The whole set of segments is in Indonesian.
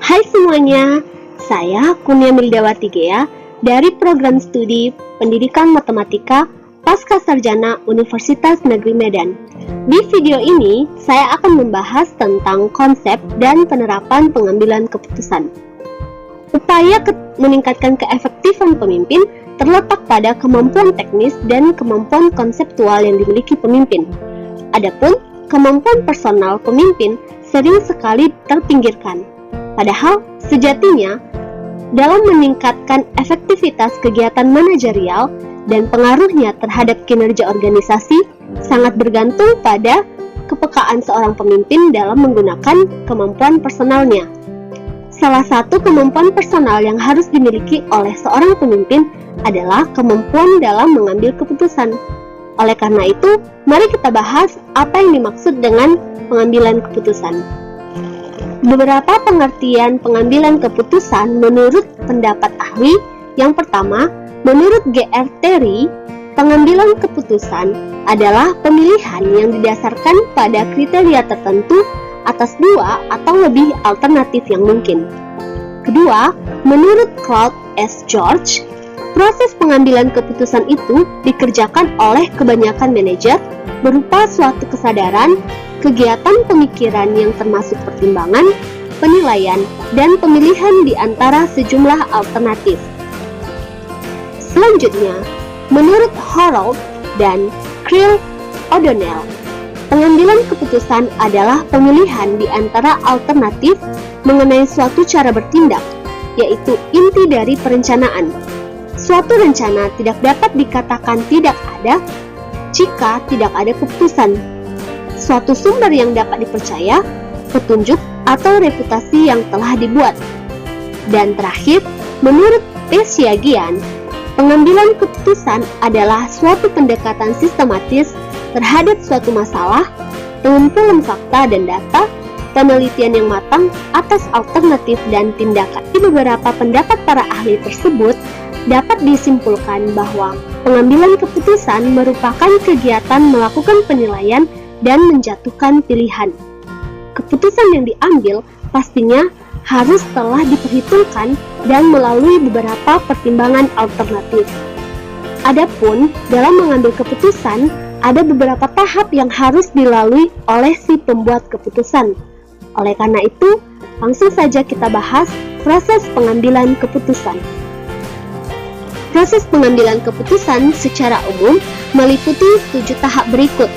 Hai semuanya, saya Kunia Mildawati Gea dari Program Studi Pendidikan Matematika Pascasarjana Universitas Negeri Medan. Di video ini, saya akan membahas tentang konsep dan penerapan pengambilan keputusan. Upaya meningkatkan keefektifan pemimpin terletak pada kemampuan teknis dan kemampuan konseptual yang dimiliki pemimpin. Adapun kemampuan personal pemimpin sering sekali terpinggirkan. Padahal, sejatinya, dalam meningkatkan efektivitas kegiatan manajerial dan pengaruhnya terhadap kinerja organisasi sangat bergantung pada kepekaan seorang pemimpin dalam menggunakan kemampuan personalnya. Salah satu kemampuan personal yang harus dimiliki oleh seorang pemimpin adalah kemampuan dalam mengambil keputusan. Oleh karena itu, mari kita bahas apa yang dimaksud dengan pengambilan keputusan. Beberapa pengertian pengambilan keputusan menurut pendapat ahli. Yang pertama, menurut G.R. Terry, pengambilan keputusan adalah pemilihan yang didasarkan pada kriteria tertentu atas dua atau lebih alternatif yang mungkin. Kedua, menurut Claude S. George, proses pengambilan keputusan itu dikerjakan oleh kebanyakan manajer berupa suatu kesadaran, kegiatan pemikiran yang termasuk pertimbangan, penilaian, dan pemilihan di antara sejumlah alternatif. Selanjutnya, menurut Harold dan Creel O'Donnell, pengambilan keputusan adalah pemilihan di antara alternatif mengenai suatu cara bertindak, yaitu inti dari perencanaan. Suatu rencana tidak dapat dikatakan tidak ada jika tidak ada keputusan. Suatu sumber yang dapat dipercaya, petunjuk, atau reputasi yang telah dibuat. Dan terakhir, menurut Peshagian, pengambilan keputusan adalah suatu pendekatan sistematis terhadap suatu masalah, pengumpulan fakta dan data, penelitian yang matang atas alternatif dan tindakan. Di beberapa pendapat para ahli tersebut, dapat disimpulkan bahwa pengambilan keputusan merupakan kegiatan melakukan penilaian dan menjatuhkan pilihan. Keputusan yang diambil pastinya harus telah diperhitungkan dan melalui beberapa pertimbangan alternatif. Adapun dalam mengambil keputusan, ada beberapa tahap yang harus dilalui oleh si pembuat keputusan. Oleh karena itu, langsung saja kita bahas proses pengambilan keputusan. Proses pengambilan keputusan secara umum meliputi 7 tahap berikut.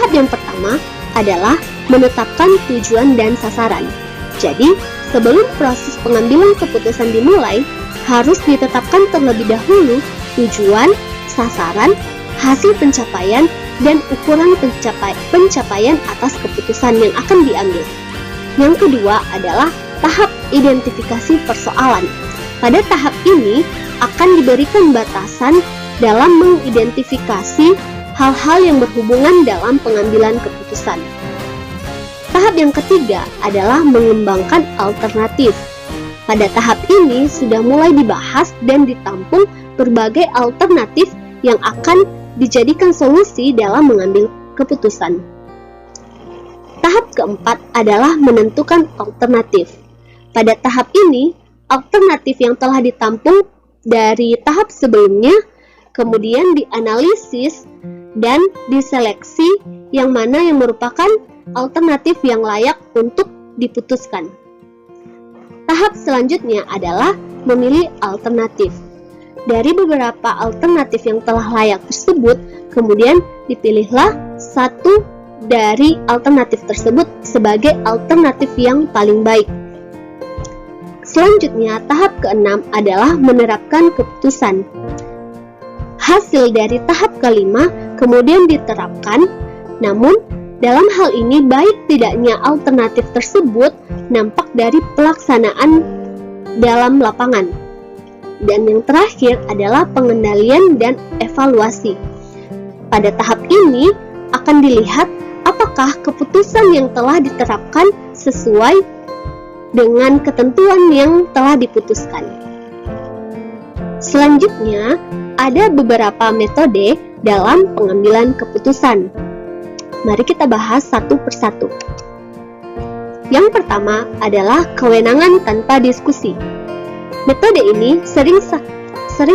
Tahap yang pertama adalah menetapkan tujuan dan sasaran. Jadi, sebelum proses pengambilan keputusan dimulai, harus ditetapkan terlebih dahulu tujuan, sasaran, hasil pencapaian, dan ukuran pencapaian atas keputusan yang akan diambil. Yang kedua adalah tahap identifikasi persoalan. Pada tahap ini akan diberikan batasan dalam mengidentifikasi hal-hal yang berhubungan dalam pengambilan keputusan. Tahap yang ketiga adalah mengembangkan alternatif. Pada tahap ini sudah mulai dibahas dan ditampung berbagai alternatif yang akan dijadikan solusi dalam mengambil keputusan. Tahap keempat adalah menentukan alternatif. Pada tahap ini, alternatif yang telah ditampung dari tahap sebelumnya kemudian dianalisis dan diseleksi yang mana yang merupakan alternatif yang layak untuk diputuskan. Tahap selanjutnya adalah memilih alternatif. Dari beberapa alternatif yang telah layak tersebut, kemudian dipilihlah satu dari alternatif tersebut sebagai alternatif yang paling baik. Selanjutnya, tahap keenam adalah menerapkan keputusan. Hasil dari tahap kelima kemudian diterapkan, namun dalam hal ini baik tidaknya alternatif tersebut nampak dari pelaksanaan dalam lapangan. Dan yang terakhir adalah pengendalian dan evaluasi. Pada tahap ini akan dilihat apakah keputusan yang telah diterapkan sesuai dengan ketentuan yang telah diputuskan. Selanjutnya, ada beberapa metode dalam pengambilan keputusan. Mari kita bahas satu persatu. Yang pertama adalah kewenangan tanpa diskusi. Metode ini sering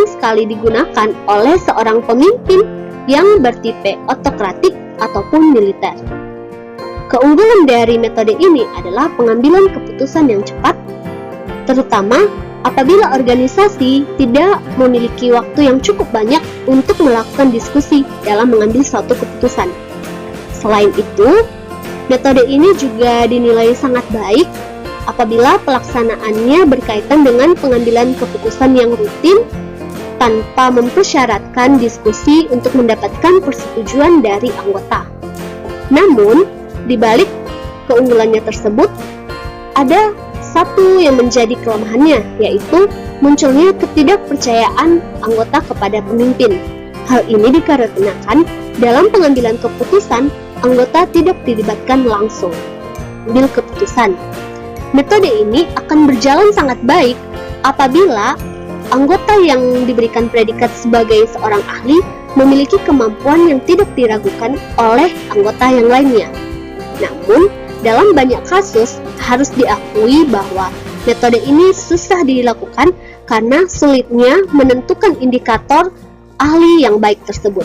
sekali digunakan oleh seorang pemimpin yang bertipe otokratik ataupun militer. Keunggulan dari metode ini adalah pengambilan keputusan yang cepat, terutama apabila organisasi tidak memiliki waktu yang cukup banyak untuk melakukan diskusi dalam mengambil suatu keputusan. Selain itu, metode ini juga dinilai sangat baik apabila pelaksanaannya berkaitan dengan pengambilan keputusan yang rutin tanpa mempersyaratkan diskusi untuk mendapatkan persetujuan dari anggota. Namun, di balik keunggulannya tersebut, ada satu yang menjadi kelemahannya, yaitu munculnya ketidakpercayaan anggota kepada pemimpin. Hal ini dikarenakan dalam pengambilan keputusan, anggota tidak dilibatkan langsung mengambil keputusan. Metode ini akan berjalan sangat baik apabila anggota yang diberikan predikat sebagai seorang ahli memiliki kemampuan yang tidak diragukan oleh anggota yang lainnya. Namun, dalam banyak kasus harus diakui bahwa metode ini susah dilakukan karena sulitnya menentukan indikator ahli yang baik tersebut.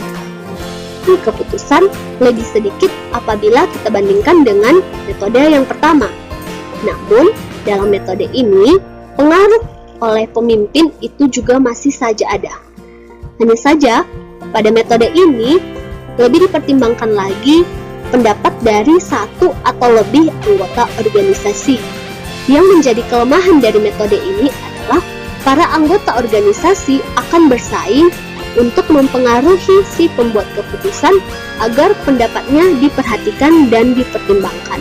Keputusan lebih sedikit apabila kita bandingkan dengan metode yang pertama. Namun, dalam metode ini, pengaruh oleh pemimpin itu juga masih saja ada. Hanya saja, pada metode ini lebih dipertimbangkan lagi pendapat dari satu atau lebih anggota organisasi. Yang menjadi kelemahan dari metode ini adalah para anggota organisasi akan bersaing untuk mempengaruhi si pembuat keputusan agar pendapatnya diperhatikan dan dipertimbangkan.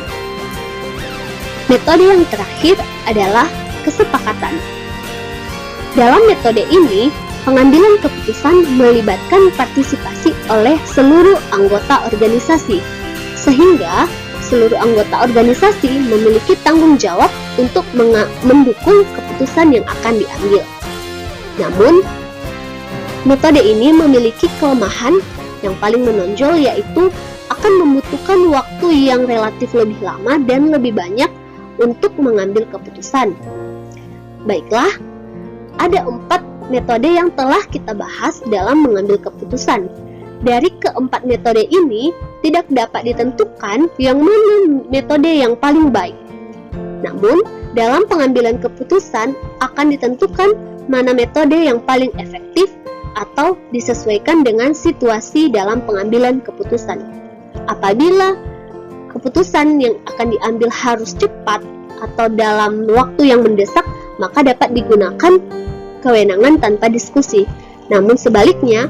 Metode yang terakhir adalah kesepakatan. Dalam metode ini, pengambilan keputusan melibatkan partisipasi oleh seluruh anggota organisasi, sehingga seluruh anggota organisasi memiliki tanggung jawab untuk mendukung keputusan yang akan diambil. Namun, metode ini memiliki kelemahan yang paling menonjol, yaitu akan membutuhkan waktu yang relatif lebih lama dan lebih banyak untuk mengambil keputusan. Baiklah, ada 4 metode yang telah kita bahas dalam mengambil keputusan. Dari keempat metode ini, tidak dapat ditentukan yang mana metode yang paling baik. Namun, dalam pengambilan keputusan akan ditentukan mana metode yang paling efektif atau disesuaikan dengan situasi dalam pengambilan keputusan. Apabila keputusan yang akan diambil harus cepat atau dalam waktu yang mendesak, maka dapat digunakan kewenangan tanpa diskusi. Namun sebaliknya,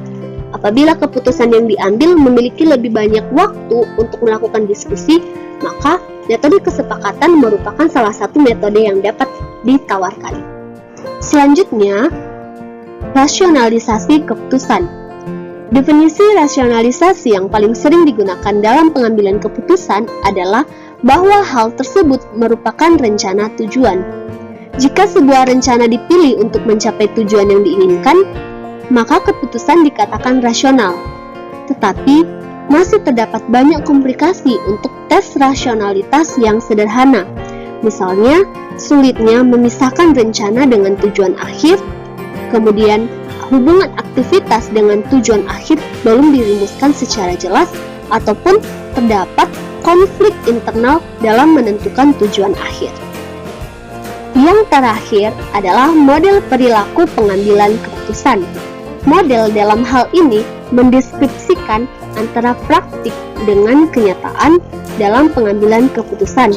apabila keputusan yang diambil memiliki lebih banyak waktu untuk melakukan diskusi, maka metode kesepakatan merupakan salah satu metode yang dapat ditawarkan. Selanjutnya, rasionalisasi keputusan. Definisi rasionalisasi yang paling sering digunakan dalam pengambilan keputusan adalah bahwa hal tersebut merupakan rencana tujuan. Jika sebuah rencana dipilih untuk mencapai tujuan yang diinginkan, maka keputusan dikatakan rasional. Tetapi, masih terdapat banyak komplikasi untuk tes rasionalitas yang sederhana. Misalnya, sulitnya memisahkan rencana dengan tujuan akhir, kemudian hubungan aktivitas dengan tujuan akhir belum dirumuskan secara jelas, ataupun terdapat konflik internal dalam menentukan tujuan akhir. Yang terakhir adalah model perilaku pengambilan keputusan. Model dalam hal ini mendeskripsikan antara praktik dengan kenyataan dalam pengambilan keputusan.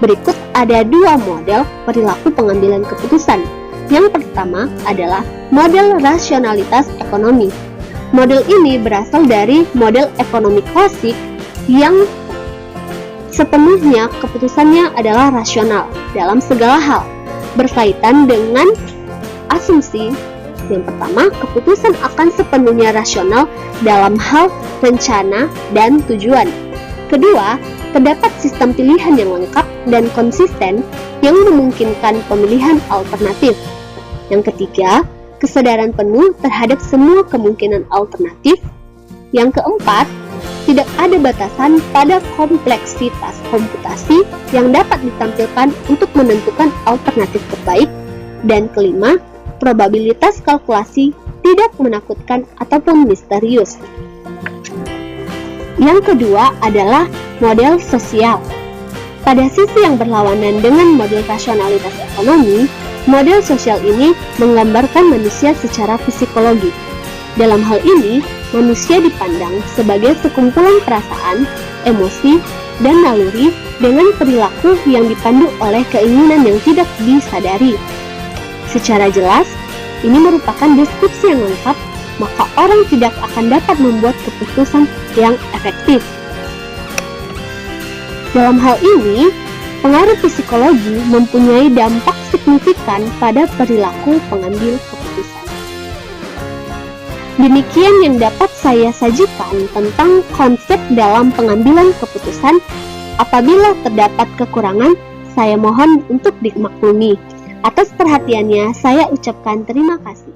Berikut ada 2 model perilaku pengambilan keputusan. Yang pertama adalah model rasionalitas ekonomi. Model ini berasal dari model ekonomi klasik yang sepenuhnya keputusannya adalah rasional dalam segala hal, berkaitan dengan asumsi. Yang pertama, keputusan akan sepenuhnya rasional dalam hal rencana dan tujuan. Kedua, terdapat sistem pilihan yang lengkap dan konsisten yang memungkinkan pemilihan alternatif. Yang ketiga, kesadaran penuh terhadap semua kemungkinan alternatif. Yang keempat, tidak ada batasan pada kompleksitas komputasi yang dapat ditampilkan untuk menentukan alternatif terbaik. Dan kelima, probabilitas kalkulasi tidak menakutkan ataupun misterius. Yang kedua adalah model sosial. Pada sisi yang berlawanan dengan model rasionalitas ekonomi, model sosial ini menggambarkan manusia secara psikologi. Dalam hal ini, manusia dipandang sebagai sekumpulan perasaan, emosi, dan naluri dengan perilaku yang dipandu oleh keinginan yang tidak disadari. Secara jelas, ini merupakan deskripsi yang lengkap, maka orang tidak akan dapat membuat keputusan yang efektif. Dalam hal ini, pengaruh psikologi mempunyai dampak signifikan pada perilaku pengambil keputusan. Demikian yang dapat saya sajikan tentang konsep dalam pengambilan keputusan. Apabila terdapat kekurangan, saya mohon untuk dimaklumi. Atas perhatiannya, saya ucapkan terima kasih.